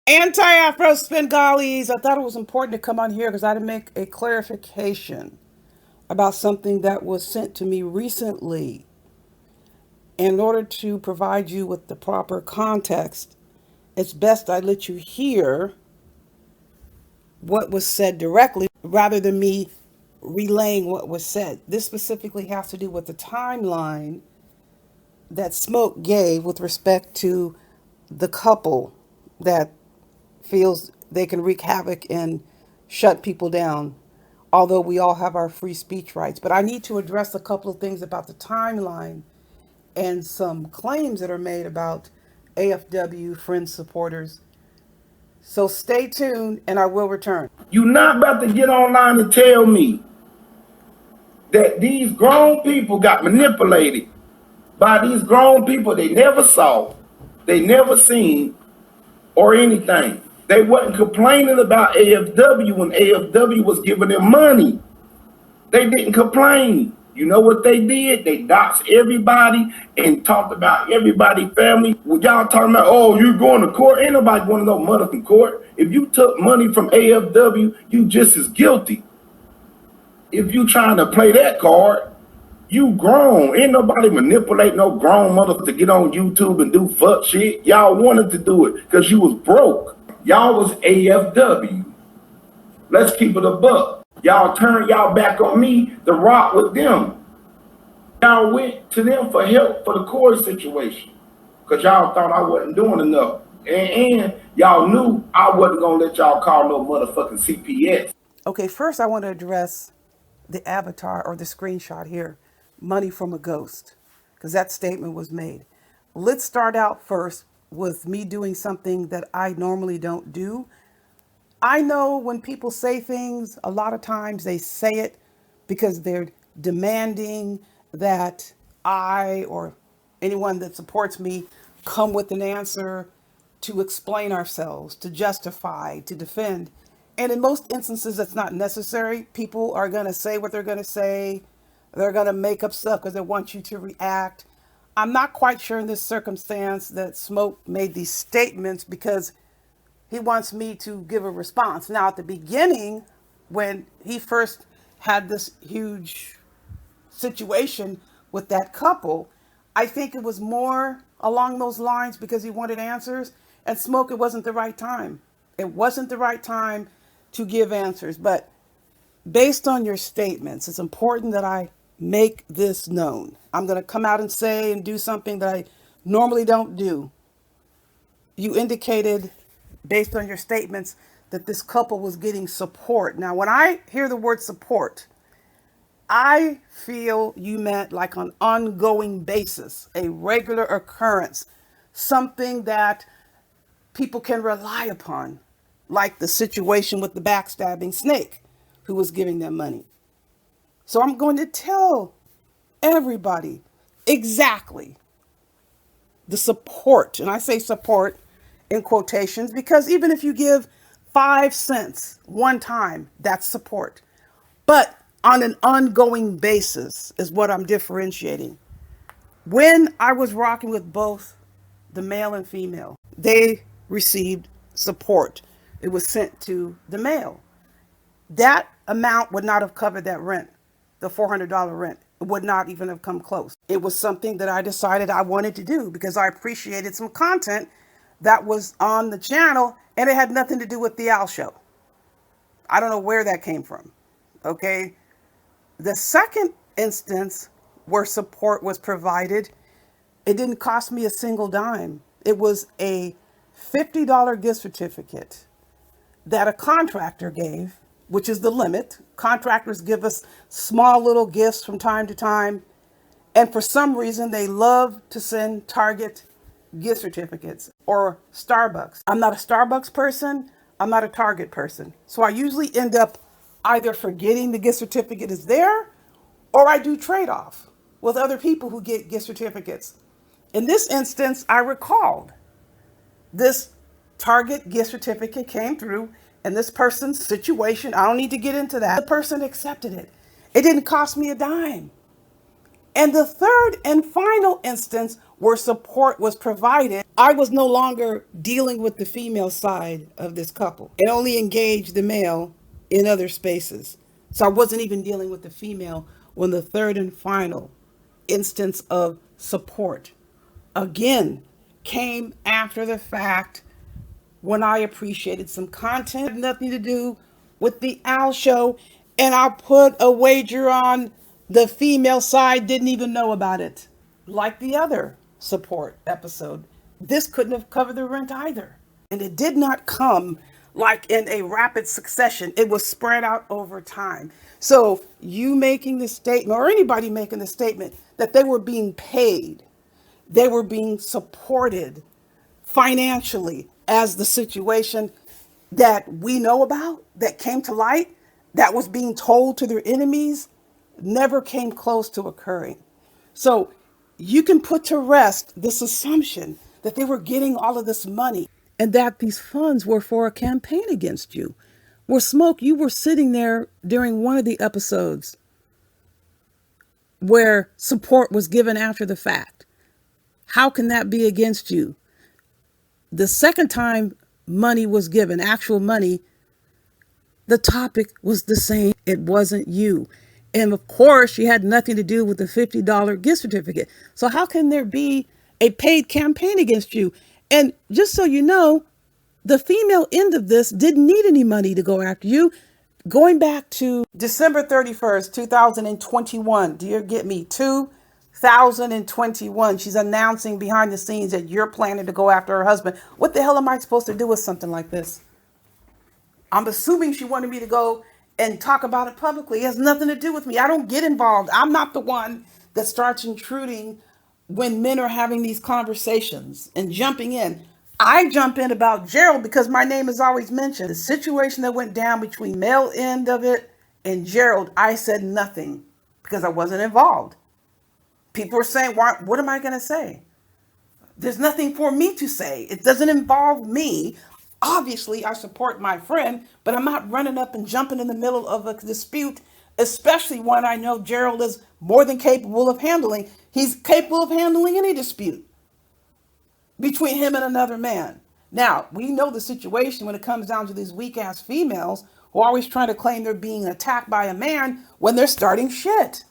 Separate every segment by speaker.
Speaker 1: Anti-Afro Svengalis. I thought it was important to come on here because I had to make a clarification about something that was sent to me recently. In order to provide you with the proper context, it's best I let you hear what was said directly rather than me relaying what was said. This specifically has to do with the timeline that Smoke gave with respect to the couple that feels they can wreak havoc and shut people down, although we all have our free speech rights. But I need to address a couple of things about the timeline and some claims that are made about AFW friends supporters. So stay tuned and I will return.
Speaker 2: You're not about to get online and tell me that these grown people got manipulated by these grown people they never saw, they never seen, or anything. They wasn't complaining about AFW when AFW was giving them money. They didn't complain. You know what they did? They doxed everybody and talked about everybody's family. When y'all talking about, oh, you going to court? Ain't nobody going to no motherfucking court. If you took money from AFW, you just as guilty. If you trying to play that card, you grown. Ain't nobody manipulate no grown mother to get on YouTube and do fuck shit. Y'all wanted to do it because you was broke. Y'all was AFW. Let's keep it a buck. Y'all turned y'all back on me to rock with them. Y'all went to them for help for the Corey situation because y'all thought I wasn't doing enough. And y'all knew I wasn't going to let y'all call no motherfucking CPS.
Speaker 1: Okay, first I want to address the avatar or the screenshot here, money from a ghost, because that statement was made. Let's start out first with me doing something that I normally don't do. I know when people say things, a lot of times they say it because they're demanding that I or anyone that supports me come with an answer to explain ourselves, to justify, to defend. And in most instances, that's not necessary. People are going to say what they're going to say. They're going to make up stuff because they want you to react. I'm not quite sure in this circumstance that Smoke made these statements because he wants me to give a response. Now, at the beginning, when he first had this huge situation with that couple, I think it was more along those lines because he wanted answers. And Smoke, it wasn't the right time. It wasn't the right time to give answers. But based on your statements, it's important that I make this known. I'm going to come out and say and do something that I normally don't do. You indicated, based on your statements, that this couple was getting support. Now, when I hear the word support, I feel you meant like on ongoing basis, a regular occurrence, something that people can rely upon, like the situation with the backstabbing snake who was giving them money. So I'm going to tell everybody exactly the support, and I say support in quotations because even if you give 5 cents one time, that's support. But on an ongoing basis is what I'm differentiating. When I was rocking with both the male and female, they received support. It was sent to the male. That amount would not have covered that rent, the $400 rent. It would not even have come close. It was something that I decided I wanted to do because I appreciated some content that was on the channel and it had nothing to do with the Al Show. I don't know where that came from. Okay. The second instance where support was provided, it didn't cost me a single dime. It was a $50 gift certificate that a contractor gave, which is the limit. Contractors give us small little gifts from time to time. And for some reason, they love to send Target gift certificates or Starbucks. I'm not a Starbucks person. I'm not a Target person. So I usually end up either forgetting the gift certificate is there or I do trade off with other people who get gift certificates. In this instance, I recalled this Target gift certificate came through and this person's situation, I don't need to get into that. The person accepted it. It didn't cost me a dime. And the third and final instance where support was provided, I was no longer dealing with the female side of this couple and only engaged the male in other spaces. So I wasn't even dealing with the female when the third and final instance of support again came after the fact, when I appreciated some content, had nothing to do with the Al show, and I put a wager on the female side didn't even know about it. Like the other support episode, this couldn't have covered the rent either. And it did not come like in a rapid succession. It was spread out over time. So you making the statement, or anybody making the statement, that they were being paid, they were being supported financially as the situation that we know about, that came to light, that was being told to their enemies, never came close to occurring. So you can put to rest this assumption that they were getting all of this money and that these funds were for a campaign against you. Well, Smoke, you were sitting there during one of the episodes where support was given after the fact. How can that be against you? The second time money was given, actual money, the topic was the same. It wasn't you. And of course, she had nothing to do with the $50 gift certificate. So how can there be a paid campaign against you? And just so you know, the female end of this didn't need any money to go after you. Going back to December 31st, 2021, do you get me? 2021, she's announcing behind the scenes that you're planning to go after her husband. What the hell am I supposed to do with something like this? I'm assuming she wanted me to go and talk about it publicly. It has nothing to do with me. I don't get involved. I'm not the one that starts intruding when men are having these conversations and jumping in. I jump in about Gerald because my name is always mentioned. The situation that went down between male end of it and Gerald, I said nothing because I wasn't involved. People are saying, what am I going to say? There's nothing for me to say. It doesn't involve me. Obviously, I support my friend, but I'm not running up and jumping in the middle of a dispute, especially one I know Gerald is more than capable of handling. He's capable of handling any dispute between him and another man. Now, we know the situation when it comes down to these weak-ass females who are always trying to claim they're being attacked by a man when they're starting shit.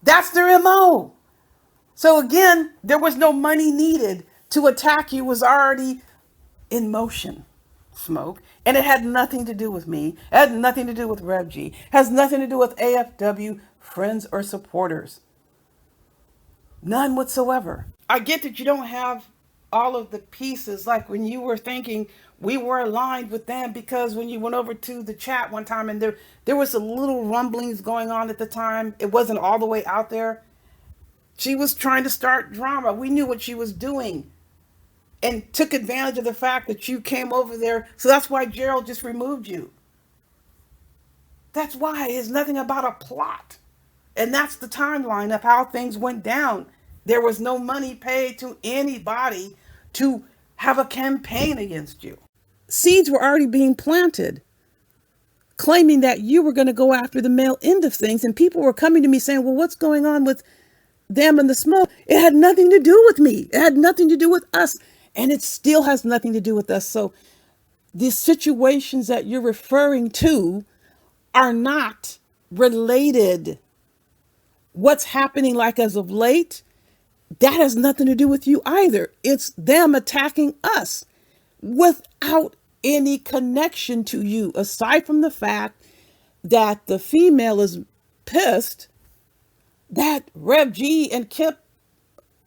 Speaker 1: That's their MO. So again, there was no money needed to attack you. It was already in motion, Smoke. And it had nothing to do with me. It had nothing to do with Rev G. It has nothing to do with AFW friends or supporters. None whatsoever. I get that you don't have all of the pieces, like when you were thinking we were aligned with them, because when you went over to the chat one time and there was a little rumblings going on at the time. It wasn't all the way out there. She was trying to start drama. We knew what she was doing and took advantage of the fact that you came over there. So that's why Gerald just removed you. That's why. It's nothing about a plot. And that's the timeline of how things went down. There was no money paid to anybody to have a campaign against you. Seeds were already being planted, claiming that you were going to go after the male end of things. And people were coming to me saying, well, what's going on with them and the Smoke? It had nothing to do with me. It had nothing to do with us. And it still has nothing to do with us. So the situations that you're referring to are not related. What's happening like as of late, that has nothing to do with you either. It's them attacking us without any connection to you, aside from the fact that the female is pissed that Rev G and Kip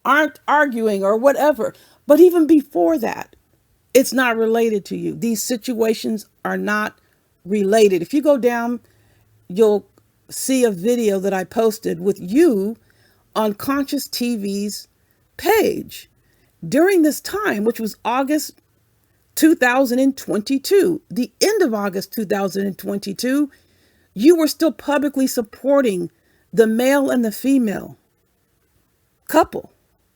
Speaker 1: aren't arguing or whatever. But even before that, it's not related to you. These situations are not related. If you go down, you'll see a video that I posted with you on Conscious TV's page during this time, which was August 2022, the end of August 2022. You were still publicly supporting the male and the female couple.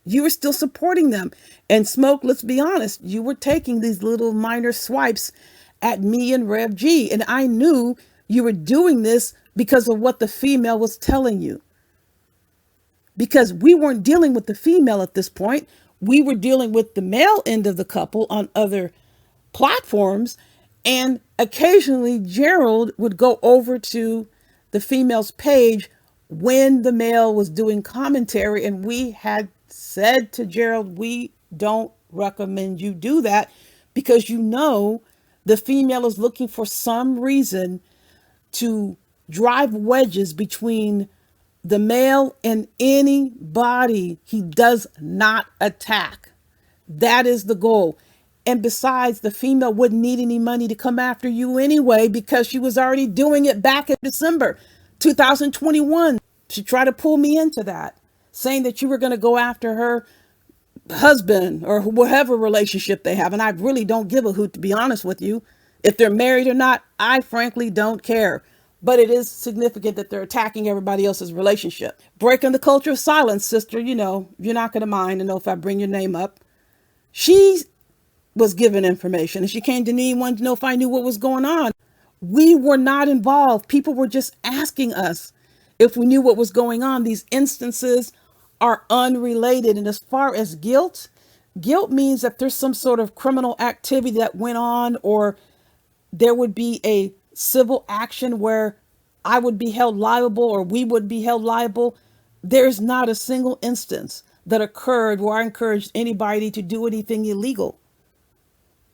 Speaker 1: You were still supporting them. And Smoke, let's be honest, you were taking these little minor swipes at me and Rev G. And I knew you were doing this because of what the female was telling you. because we weren't dealing with the female at this point. We were dealing with the male end of the couple on other platforms. And occasionally Gerald would go over to the female's page when the male was doing commentary. And we had said to Gerald, we don't recommend you do that, because the female is looking for some reason to drive wedges between the male and anybody he does not attack. That is the goal. And besides, the female wouldn't need any money to come after you anyway, because she was already doing it back in December 2021. She tried to pull me into that, saying that you were going to go after her husband or whatever relationship they have. And I really don't give a hoot, to be honest with you. If they're married or not, I frankly don't care. But it is significant that they're attacking everybody else's relationship. Breaking the culture of silence, sister. You're not going to mind to know if I bring your name up. She was given information and she came to me, wanted to know if I knew what was going on. We were not involved. People were just asking us if we knew what was going on. These instances are unrelated. And as far as guilt means that there's some sort of criminal activity that went on, or there would be a civil action where I would be held liable or we would be held liable. There's not a single instance that occurred where I encouraged anybody to do anything illegal.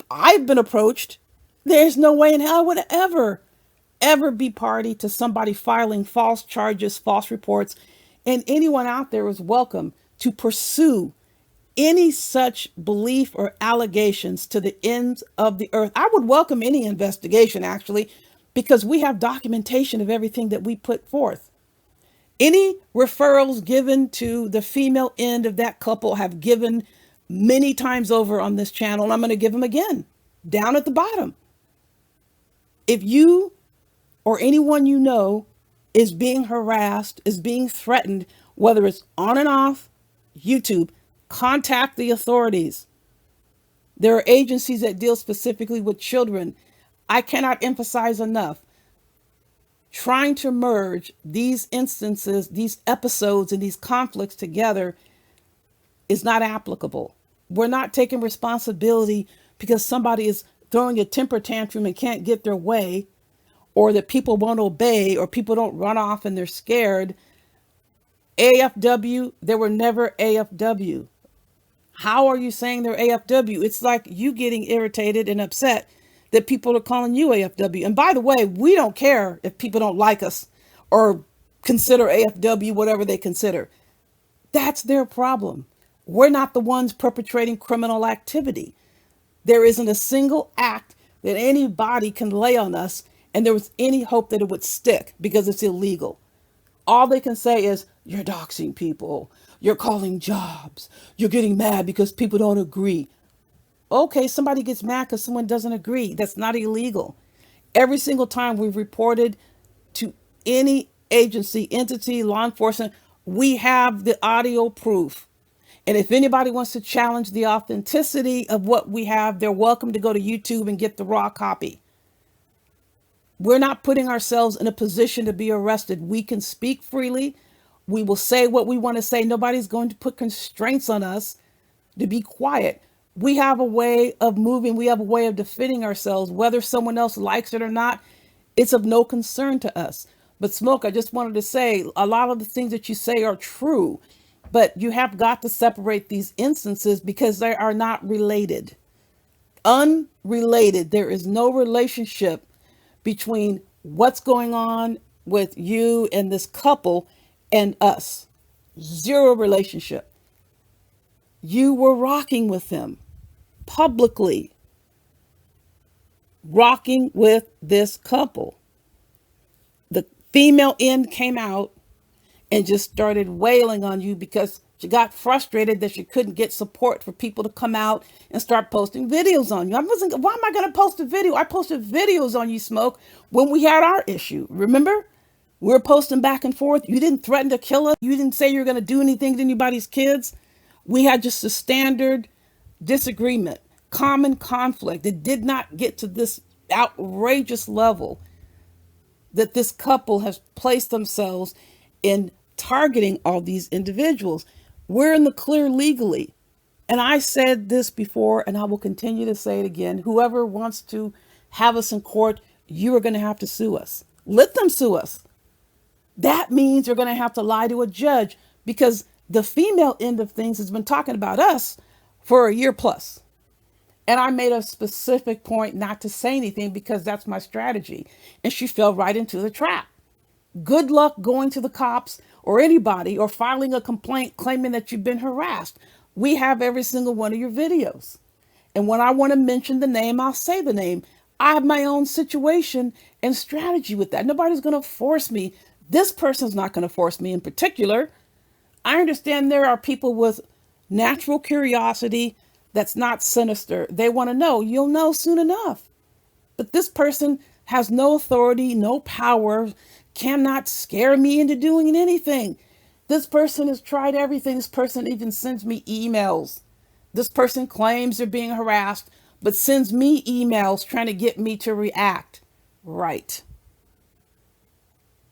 Speaker 1: I've been approached. There's no way in hell I would ever be party to somebody filing false charges, false reports. And anyone out there is welcome to pursue any such belief or allegations to the ends of the earth. I would welcome any investigation, actually, because we have documentation of everything that we put forth. Any referrals given to the female end of that couple have given many times over on this channel, and I'm going to give them again down at the bottom. If you or anyone you know is being harassed, is being threatened, whether it's on and off YouTube, contact the authorities. There are agencies that deal specifically with children. I cannot emphasize enough. Trying to merge these instances, these episodes, and these conflicts together is not applicable. We're not taking responsibility because somebody is throwing a temper tantrum and can't get their way, or that people won't obey, or people don't run off and they're scared. AFW, there were never AFW. How are you saying they're AFW? It's like you getting irritated and upset that people are calling you AFW. And by the way, we don't care if people don't like us or consider AFW whatever they consider. That's their problem. We're not the ones perpetrating criminal activity. There isn't a single act that anybody can lay on us, and there was any hope that it would stick because it's illegal. All they can say is, you're doxing people, you're calling jobs, you're getting mad because people don't agree. Okay, somebody gets mad because someone doesn't agree. That's not illegal. Every single time we've reported to any agency, entity, law enforcement, we have the audio proof. And if anybody wants to challenge the authenticity of what we have, they're welcome to go to YouTube and get the raw copy. We're not putting ourselves in a position to be arrested. We can speak freely. We will say what we want to say. Nobody's going to put constraints on us to be quiet. We have a way of moving. We have a way of defending ourselves. Whether someone else likes it or not, it's of no concern to us. But Smoke, I just wanted to say, a lot of the things that you say are true, but you have got to separate these instances because they are not related. Unrelated. There is no relationship between what's going on with you and this couple and us. Zero relationship. You were rocking with them publicly, rocking with this couple. The female end came out and just started wailing on you because she got frustrated that she couldn't get support for people to come out and start posting videos on you. Why am I going to post a video? I posted videos on you, Smoke, when we had our issue. Remember? We were posting back and forth. You didn't threaten to kill us. You didn't say you were going to do anything to anybody's kids. We had just a standard disagreement, common conflict. It did not get to this outrageous level that this couple has placed themselves in targeting all these individuals. We're in the clear legally. And I said this before, and I will continue to say it again. Whoever wants to have us in court, you are going to have to sue us. Let them sue us. That means you're going to have to lie to a judge, because the female end of things has been talking about us for a year plus. And I made a specific point not to say anything because that's my strategy. And she fell right into the trap. Good luck going to the cops or anybody or filing a complaint claiming that you've been harassed. We have every single one of your videos. And when I want to mention the name, I'll say the name. I have my own situation and strategy with that. Nobody's going to force me. This person's not going to force me in particular. I understand there are people with natural curiosity that's not sinister. They want to know. You'll know soon enough. But this person has no authority, no power, cannot scare me into doing anything. This person has tried everything. This person even sends me emails. This person claims they're being harassed, but sends me emails trying to get me to react. Right.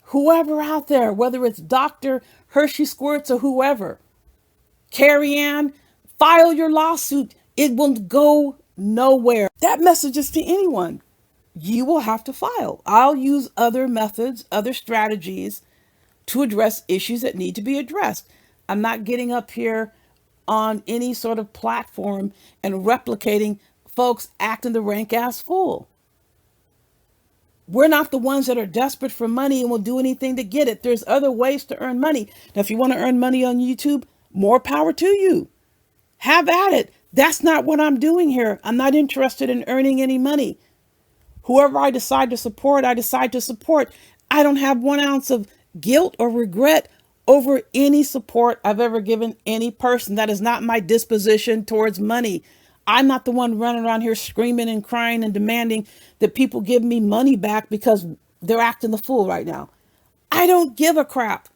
Speaker 1: Whoever out there, whether it's Dr. Hershey Squirts or whoever, Carrie Ann, file your lawsuit. It will go nowhere. That message is to anyone. You will have to file. I'll use other methods, other strategies to address issues that need to be addressed. I'm not getting up here on any sort of platform and replicating folks acting the rank ass fool. We're not the ones that are desperate for money and will do anything to get it. There's other ways to earn money. Now, if you want to earn money on YouTube, more power to you. Have at it. That's not what I'm doing here. I'm not interested in earning any money. Whoever I decide to support, I decide to support. I don't have 1 ounce of guilt or regret over any support I've ever given any person. That is not my disposition towards money. I'm not the one running around here screaming and crying and demanding that people give me money back because they're acting the fool right now. I don't give a crap.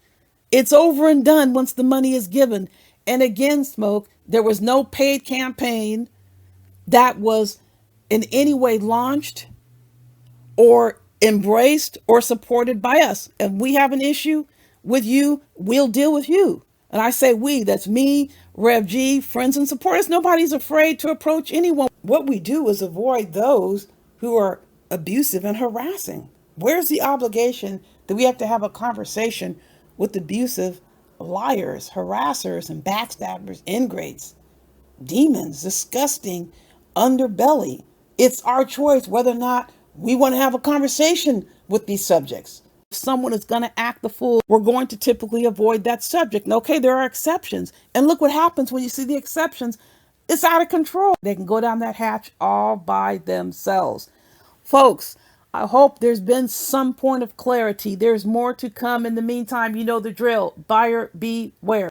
Speaker 1: It's over and done once the money is given. And again, Smoke, there was no paid campaign that was in any way launched or embraced or supported by us. If we have an issue with you, we'll deal with you. And I say we, that's me, Rev G, friends and supporters. Nobody's afraid to approach anyone. What we do is avoid those who are abusive and harassing. Where's the obligation that we have to have a conversation with abusive liars, harassers, and backstabbers, ingrates, demons, disgusting underbelly? It's our choice whether or not we want to have a conversation with these subjects. If someone is going to act the fool, we're going to typically avoid that subject. And okay, there are exceptions. And look what happens when you see the exceptions. It's out of control. They can go down that hatch all by themselves. Folks, I hope there's been some point of clarity. There's more to come. In the meantime, you know the drill. Buyer beware.